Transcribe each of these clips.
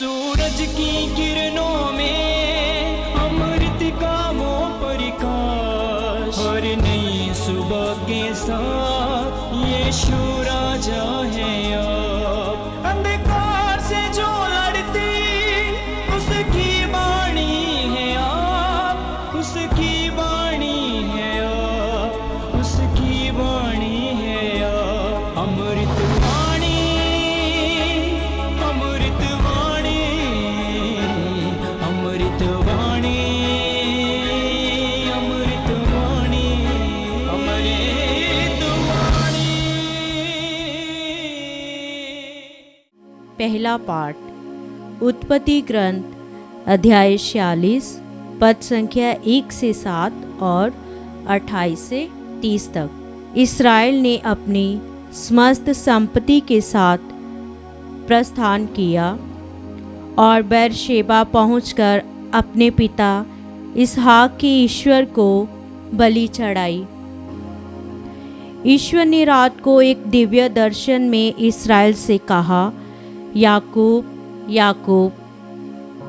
सूरज की किरणों में अमृत का वो प्रकाश, हर नई सुबह के साथ यीशु राजा है अब। अंधकार से जो लड़ती उसकी वाणी है आप, उसकी वाणी है आप, उसकी वाणी है आप। अमृत वाणी, अमृत वाणी, अमृत वाणी, अमृत वाणी, अमृत वाणी। पहला पाठ उत्पत्ति ग्रंथ अध्याय 46 पद संख्या 1 से 7 और 28 से 30 तक। इस्राएल ने अपनी समस्त संपत्ति के साथ प्रस्थान किया और बेरशेबा पहुंचकर अपने पिता इसहाक के ईश्वर को बलि चढ़ाई। ईश्वर ने रात को एक दिव्य दर्शन में इस्राएल से कहा, याकूब याकूब,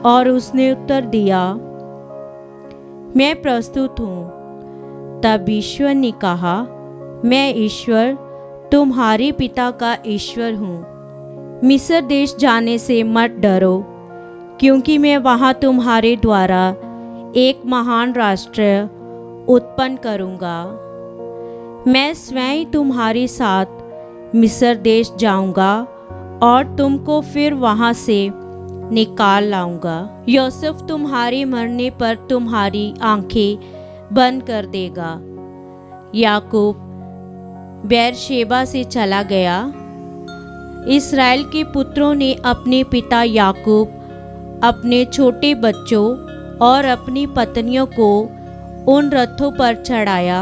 और उसने उत्तर दिया, मैं प्रस्तुत हूँ। तब ईश्वर ने कहा, मैं ईश्वर तुम्हारे पिता का ईश्वर हूँ। मिस्र देश जाने से मत डरो, क्योंकि मैं वहाँ तुम्हारे द्वारा एक महान राष्ट्र उत्पन्न करूँगा। मैं स्वयं तुम्हारे साथ मिस्र देश जाऊँगा और तुमको फिर वहाँ से निकाल लाऊंगा। यूसुफ तुम्हारे मरने पर तुम्हारी आंखें बंद कर देगा। याकूब बेरशेबा से चला गया। इस्राएल के पुत्रों ने अपने पिता याकूब अपने छोटे बच्चों और अपनी पत्नियों को उन रथों पर चढ़ाया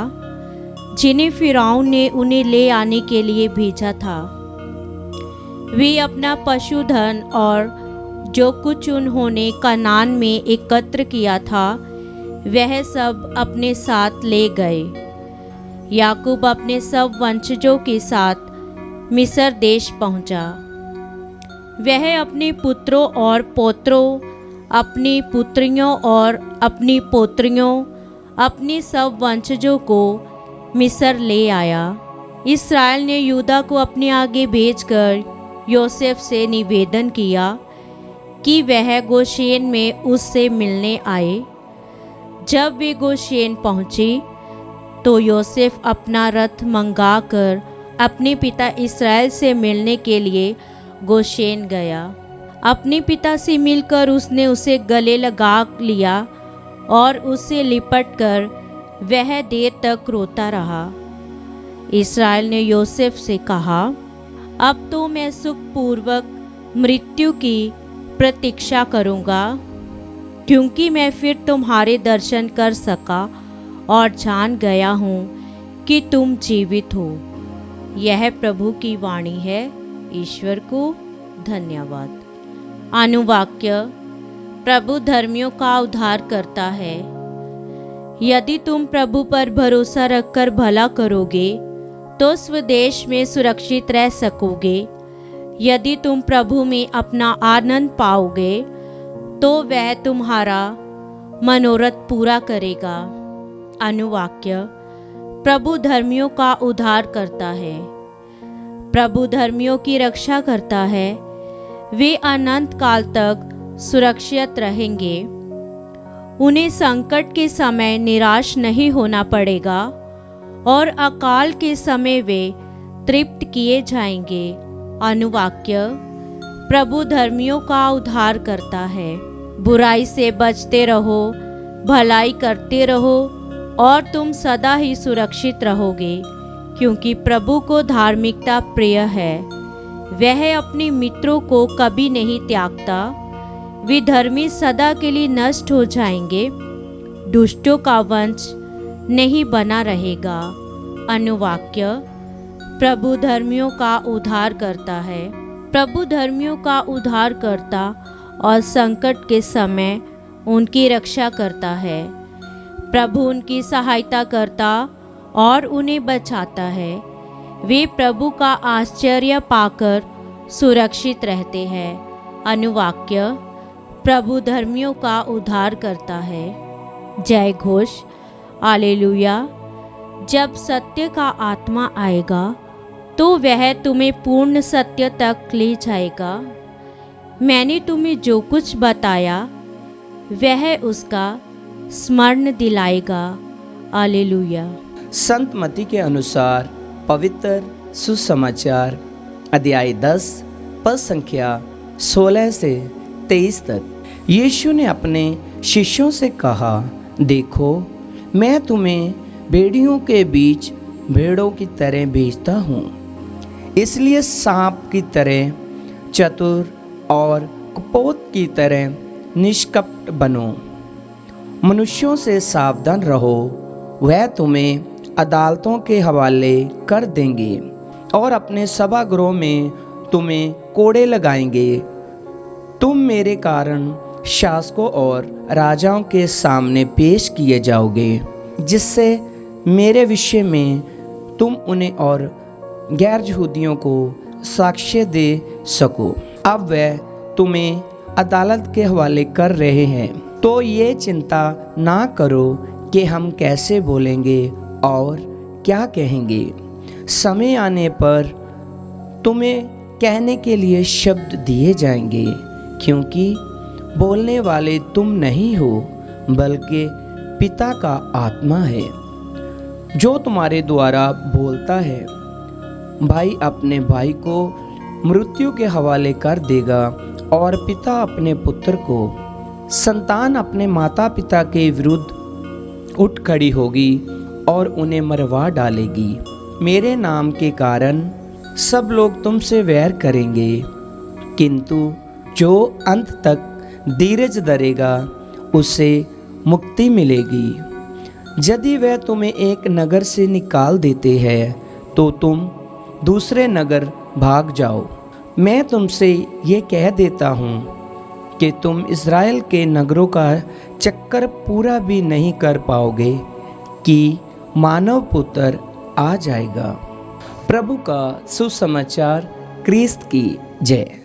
जिन्हें फिरौन ने उन्हें ले आने के लिए भेजा था। वे अपना पशुधन और जो कुछ उन्होंने कनान में एकत्र किया था वह सब अपने साथ ले गए। याकूब अपने सब वंशजों के साथ मिस्र देश पहुंचा। वह अपने पुत्रों और पौत्रों, अपनी पुत्रियों और अपनी पोत्रियों, अपने सब वंशजों को मिस्र ले आया। इस्राएल ने यहूदा को अपने आगे भेजकर योसेफ से निवेदन किया कि वह गोशेन में उससे मिलने आए। जब वे गोशेन पहुँचे तो योसेफ अपना रथ मंगाकर अपने पिता इस्राएल से मिलने के लिए गोशेन गया। अपने पिता से मिलकर उसने उसे गले लगा लिया और उससे लिपटकर वह देर तक रोता रहा। इस्राएल ने योसेफ से कहा, अब तो मैं सुखपूर्वक मृत्यु की प्रतीक्षा करूँगा, क्योंकि मैं फिर तुम्हारे दर्शन कर सका और जान गया हूँ कि तुम जीवित हो। यह प्रभु की वाणी है। ईश्वर को धन्यवाद। अनुवाक्य, प्रभु धर्मियों का उद्धार करता है। यदि तुम प्रभु पर भरोसा रखकर भला करोगे तो स्वदेश में सुरक्षित रह सकोगे। यदि तुम प्रभु में अपना आनंद पाओगे तो वह तुम्हारा मनोरथ पूरा करेगा। अनुवाक्य, प्रभु धर्मियों का उद्धार करता है। प्रभु धर्मियों की रक्षा करता है। वे अनंत काल तक सुरक्षित रहेंगे। उन्हें संकट के समय निराश नहीं होना पड़ेगा और अकाल के समय वे तृप्त किए जाएंगे। अनुवाक्य, प्रभु धर्मियों का उद्धार करता है। बुराई से बचते रहो, भलाई करते रहो और तुम सदा ही सुरक्षित रहोगे, क्योंकि प्रभु को धार्मिकता प्रिय है। वह अपने मित्रों को कभी नहीं त्यागता। विधर्मी सदा के लिए नष्ट हो जाएंगे, दुष्टों का वंश नहीं बना रहेगा। अनुवाक्य, प्रभु धर्मियों का उद्धार करता है। प्रभु धर्मियों का उद्धार करता और संकट के समय उनकी रक्षा करता है। प्रभु उनकी सहायता करता और उन्हें बचाता है। वे प्रभु का आश्चर्य पाकर सुरक्षित रहते हैं। अनुवाक्य प्रभु धर्मियों का उद्धार करता है। जय घोष, हालेलुया। जब सत्य का आत्मा आएगा तो वह तुम्हें पूर्ण सत्य तक ले जाएगा। मैंने तुम्हें जो कुछ बताया वह उसका स्मरण दिलाएगा। हालेलुया। संत मत्ती के अनुसार पवित्र सुसमाचार अध्याय 10 पद संख्या 16 से 23 तक। यीशु ने अपने शिष्यों से कहा, देखो मैं तुम्हें भेड़ियों के बीच भेड़ों की तरह भेजता हूँ। इसलिए सांप की तरह चतुर और कपोत की तरह निष्कपट बनो। मनुष्यों से सावधान रहो, वह तुम्हें अदालतों के हवाले कर देंगे और अपने सभागृहों में तुम्हें कोड़े लगाएंगे। तुम मेरे कारण शासकों और राजाओं के सामने पेश किए जाओगे, जिससे मेरे विषय में तुम उन्हें और गैर यहूदियों को साक्ष्य दे सको। अब वह तुम्हें अदालत के हवाले कर रहे हैं, तो ये चिंता ना करो कि हम कैसे बोलेंगे और क्या कहेंगे। समय आने पर तुम्हें कहने के लिए शब्द दिए जाएंगे, क्योंकि बोलने वाले तुम नहीं हो बल्कि पिता का आत्मा है जो तुम्हारे द्वारा बोलता है। भाई अपने भाई को मृत्यु के हवाले कर देगा और पिता अपने पुत्र को। संतान अपने माता पिता के विरुद्ध उठ खड़ी होगी और उन्हें मरवा डालेगी। मेरे नाम के कारण सब लोग तुमसे वैर करेंगे, किंतु जो अंत तक धीरज धरेगा उसे मुक्ति मिलेगी। यदि वह तुम्हें एक नगर से निकाल देते हैं तो तुम दूसरे नगर भाग जाओ। मैं तुमसे ये कह देता हूँ कि तुम इज़राइल के नगरों का चक्कर पूरा भी नहीं कर पाओगे कि मानव पुत्र आ जाएगा। प्रभु का सुसमाचार। क्रिस्त की जय।